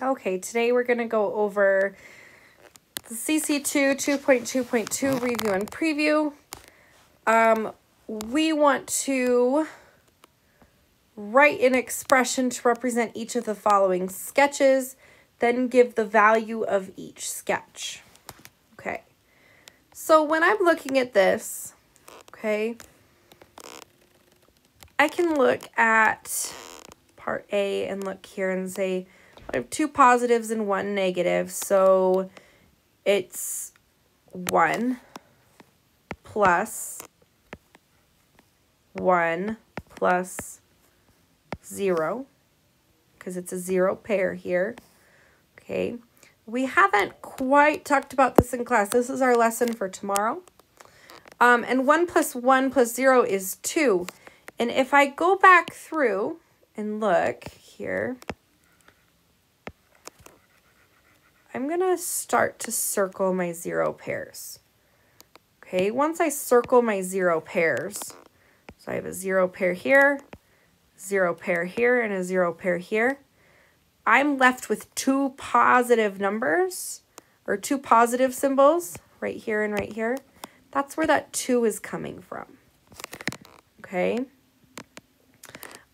Okay, today we're going to go over the CC2 2.2.2 review and preview. We want to write an expression to represent each of the following sketches, then give the value of each sketch. Okay, so when I'm looking at this, okay, I can look at part A and look here and say, I have 2 positives and 1 negative, so it's 1 plus 1 plus 0, because it's a 0 pair here. Okay, we haven't quite talked about this in class. This is our lesson for tomorrow. And 1 plus 1 plus 0 is 2. And if I go back through and look here, I'm going to start to circle my 0 pairs. Okay, once I circle my 0 pairs, so I have a 0 pair here, 0 pair here, and a 0 pair here, I'm left with 2 positive numbers, or 2 positive symbols, right here and right here. That's where that 2 is coming from. Okay.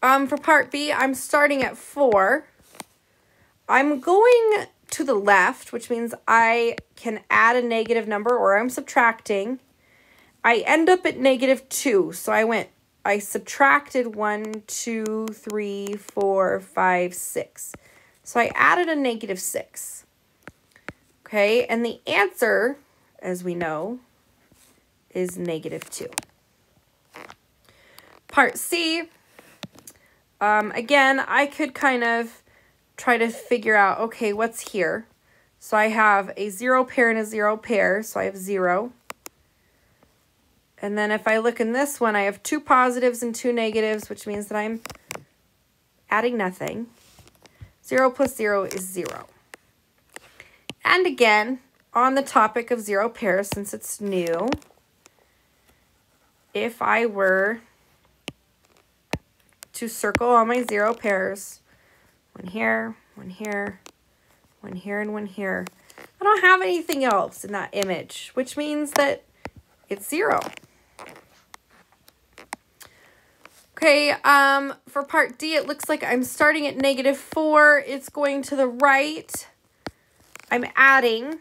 For part B, I'm starting at 4. I'm going to the left, which means I can add a negative number, or I'm subtracting. I end up at -2, so I subtracted 1, 2, 3, 4, 5, 6. So I added a -6. Okay, and the answer, as we know, is -2. Part C, again, I could kind of try to figure out, okay, what's here? So I have a 0 pair and a 0 pair, so I have 0. And then if I look in this one, I have 2 positives and 2 negatives, which means that I'm adding nothing. 0 plus 0 is 0. And again, on the topic of 0 pairs, since it's new, if I were to circle all my 0 pairs, 1 here, 1 here, 1 here, and 1 here, I don't have anything else in that image, which means that it's 0. Okay, for part D, it looks like I'm starting at -4. It's going to the right. I'm adding.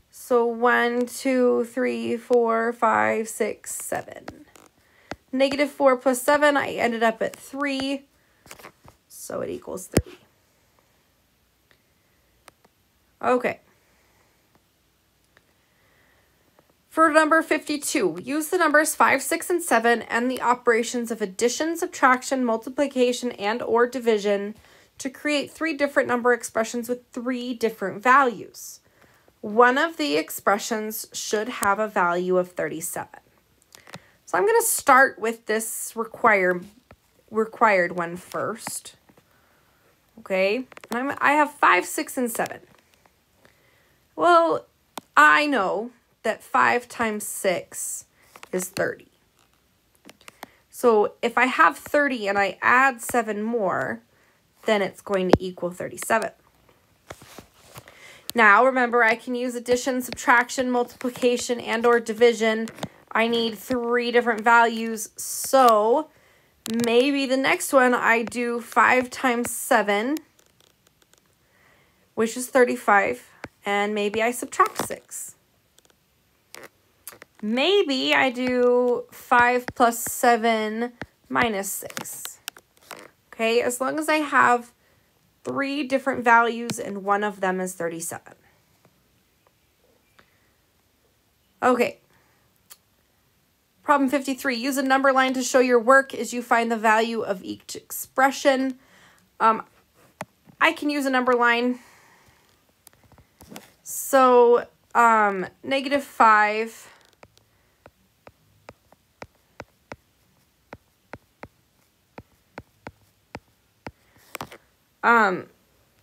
So 1, 2, 3, 4, 5, 6, 7. -4 plus 7, I ended up at 3. So it equals 3. Okay. For number 52, use the numbers 5, 6, and 7 and the operations of addition, subtraction, multiplication, and or division to create 3 different number expressions with 3 different values. One of the expressions should have a value of 37. So I'm going to start with this required one first. Okay, and I have 5, 6, and 7. Well, I know that 5 times 6 is 30. So if I have 30 and I add 7 more, then it's going to equal 37. Now, remember, I can use addition, subtraction, multiplication, and or division. I need 3 different values, so maybe the next one I do 5 times 7, which is 35, and maybe I subtract 6. Maybe I do 5 plus 7 minus 6. Okay, as long as I have 3 different values and one of them is 37. Okay. Problem 53, use a number line to show your work as you find the value of each expression. I can use a number line. So, -5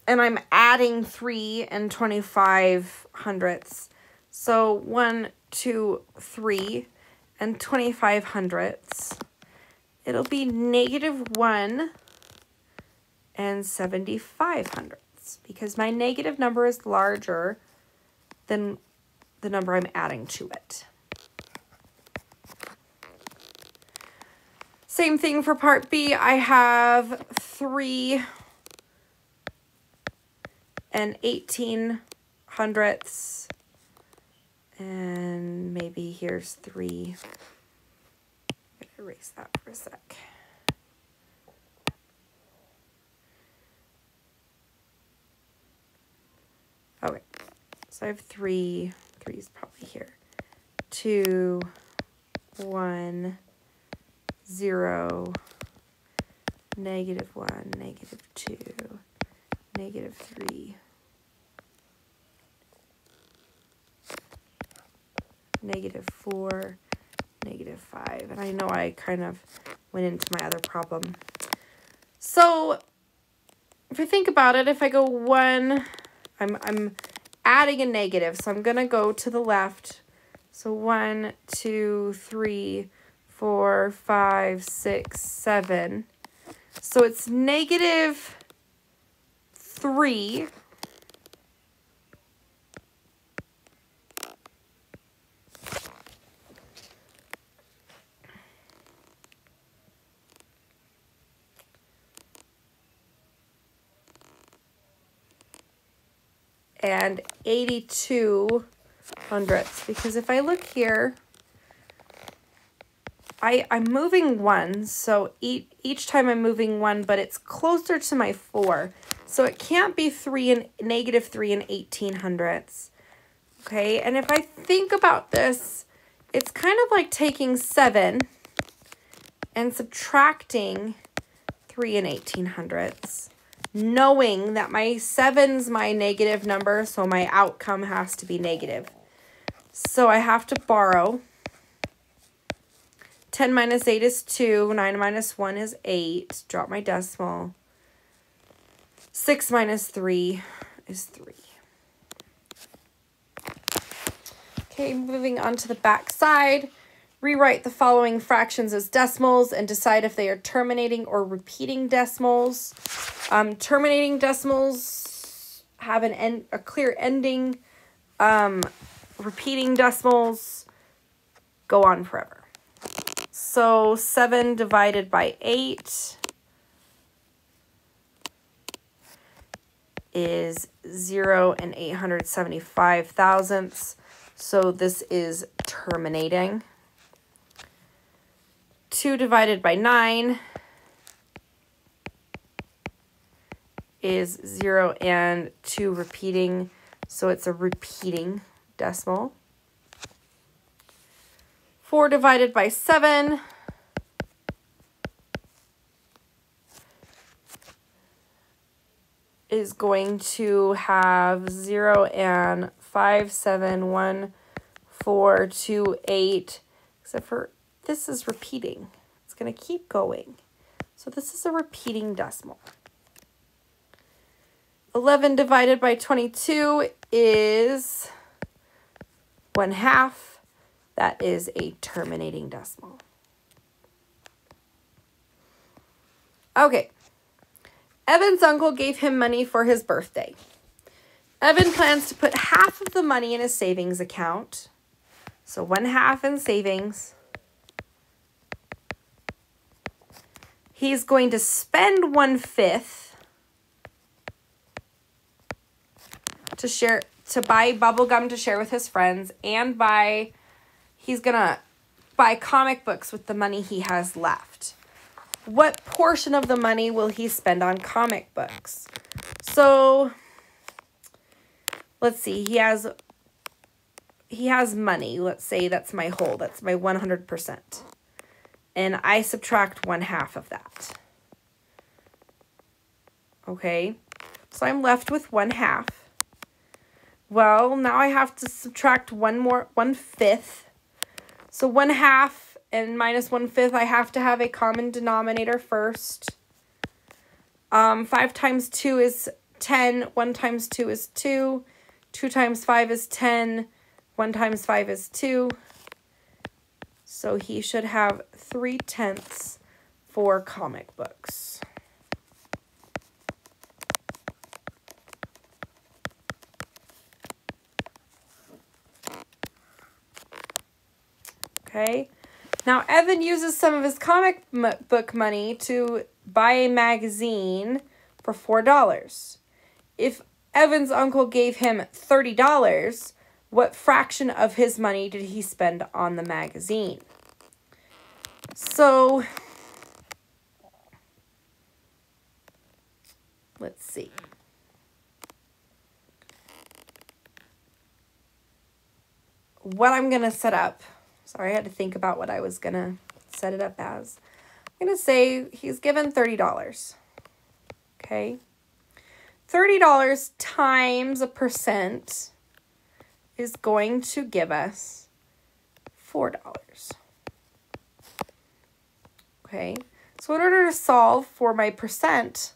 and I'm adding 3 and 25 hundredths. So 1, 2, 3 and 25 hundredths. It'll be -1 and 75 hundredths. hundredths because my negative number is larger than the number I'm adding to it. Same thing for part B. I have 3 and 18 hundredths. And maybe here's 3. I'm going to erase that for a sec. Okay, so I have 3. 3 is probably here. 2, 1, 0, negative 1, negative 2, negative 3, negative 4, negative 5. And I know I kind of went into my other problem. So if I think about it, if I go 1, I'm adding a negative, so I'm going to go to the left. So 1, 2, 3, 4, 5, 6, 7. So it's negative 3. And 82 hundredths, because if I look here, I'm moving 1, so each time I'm moving 1, but it's closer to my 4. So it can't be 3 and negative 3 and 18 hundredths. Okay, and if I think about this, it's kind of like taking 7 and subtracting 3 and 18 hundredths. Knowing that my 7's my negative number, so my outcome has to be negative. So I have to borrow. 10 minus 8 is 2. 9 minus 1 is 8. Drop my decimal. 6 minus 3 is 3. Okay, moving on to the back side. Rewrite the following fractions as decimals and decide if they are terminating or repeating decimals. Terminating decimals have a clear ending. Repeating decimals go on forever. So 7 divided by 8 is 0 and 875 thousandths. So this is terminating. 2 divided by 9 is 0 and 2 repeating, so it's a repeating decimal. 4 divided by 7 is going to have 0 and 5, 7, 1, 4, 2, 8, except for this is repeating. It's going to keep going. So this is a repeating decimal. 11 divided by 22 is 1/2. That is a terminating decimal. Okay. Evan's uncle gave him money for his birthday. Evan plans to put half of the money in his savings account. So 1/2 in savings. He's going to spend 1/5 to buy bubble gum to share with his friends, and he's gonna buy comic books with the money he has left. What portion of the money will he spend on comic books? So let's see, he has money. Let's say that's my whole, that's my 100%. And I subtract 1/2 of that. Okay, so I'm left with 1/2. Well, now I have to subtract 1/5. So 1/2 and minus 1/5, I have to have a common denominator first. 5 times 2 is 10. 1 times 2 is 2. 2 times 5 is 10. 1 times 5 is 2. So he should have 3/10 for comic books. Okay. Now, Evan uses some of his comic book money to buy a magazine for $4. If Evan's uncle gave him $30, what fraction of his money did he spend on the magazine? So, let's see. What I'm going to set up, sorry, I had to think about what I was going to set it up as. I'm going to say he's given $30. Okay. $30 times a percent is going to give us $4. Okay. So in order to solve for my percent,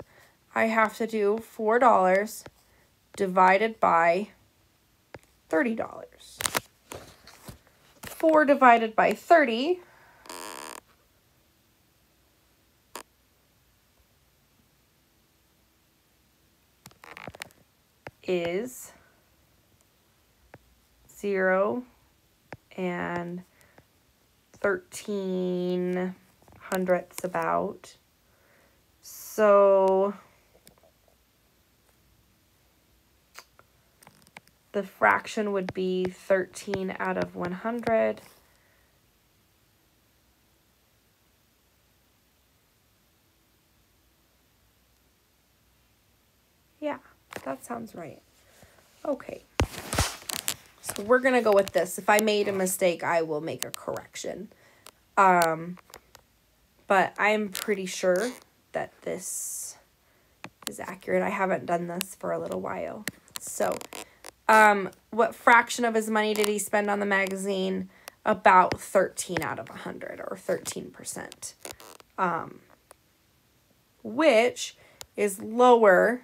I have to do $4 divided by $30. 4 divided by 30 is 0 and 13 hundredths about. So the fraction would be 13 out of 100. Yeah, that sounds right. Okay. So we're going to go with this. If I made a mistake, I will make a correction. But I'm pretty sure that this is accurate. I haven't done this for a little while. So, what fraction of his money did he spend on the magazine? About 13 out of 100, or 13%. Which is lower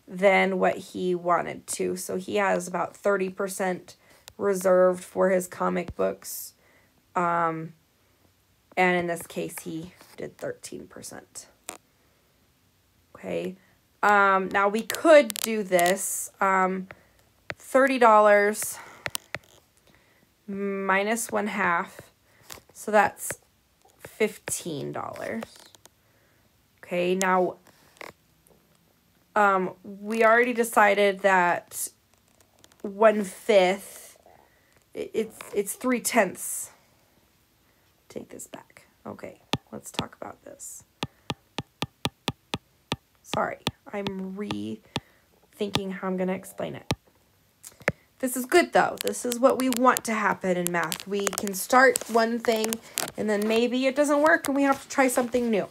than what he wanted to. So he has about 30% reserved for his comic books. And in this case, he did 13%. Okay. Now we could do this. $30 minus 1/2. So that's $15. Okay. Now, we already decided that 1/5, it's 3/10. Take this back. Okay, let's talk about this. Sorry, I'm rethinking how I'm going to explain it. This is good, though. This is what we want to happen in math. We can start one thing, and then maybe it doesn't work, and we have to try something new.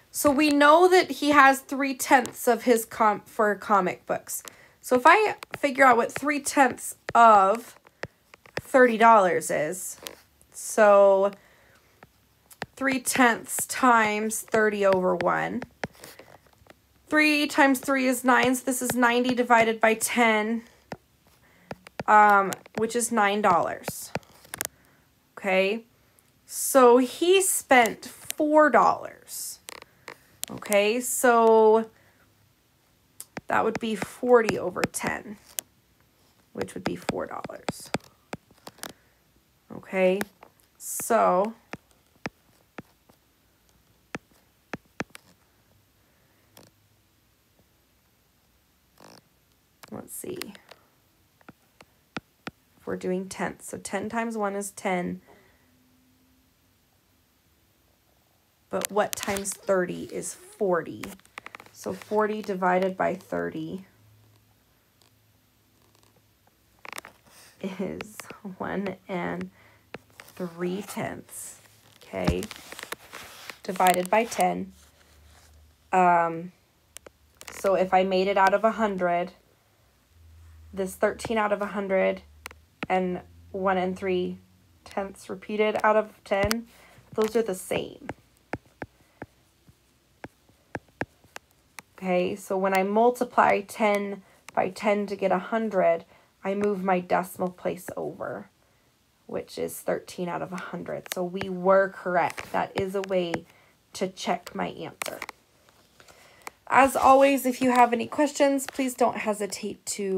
So we know that he has 3/10 of his for comic books. So if I figure out what 3/10 of $30 is, so 3/10 times 30 over 1. 3 times 3 is 9, so this is 90 divided by 10, which is $9. Okay, so he spent $4. Okay, so that would be 40 over 10, which would be $4. Okay, so let's see. If we're doing tenths, so 10 times 1 is 10. But what times 30 is 40? So 40 divided by 30 is 1 3/10. Okay. Divided by 10. So if I made it out of 100, this 13 out of 100 and 1 3/10 repeated out of 10, those are the same. Okay, so when I multiply 10 by 10 to get 100, I move my decimal place over, which is 13 out of 100. So we were correct. That is a way to check my answer. As always, if you have any questions, please don't hesitate to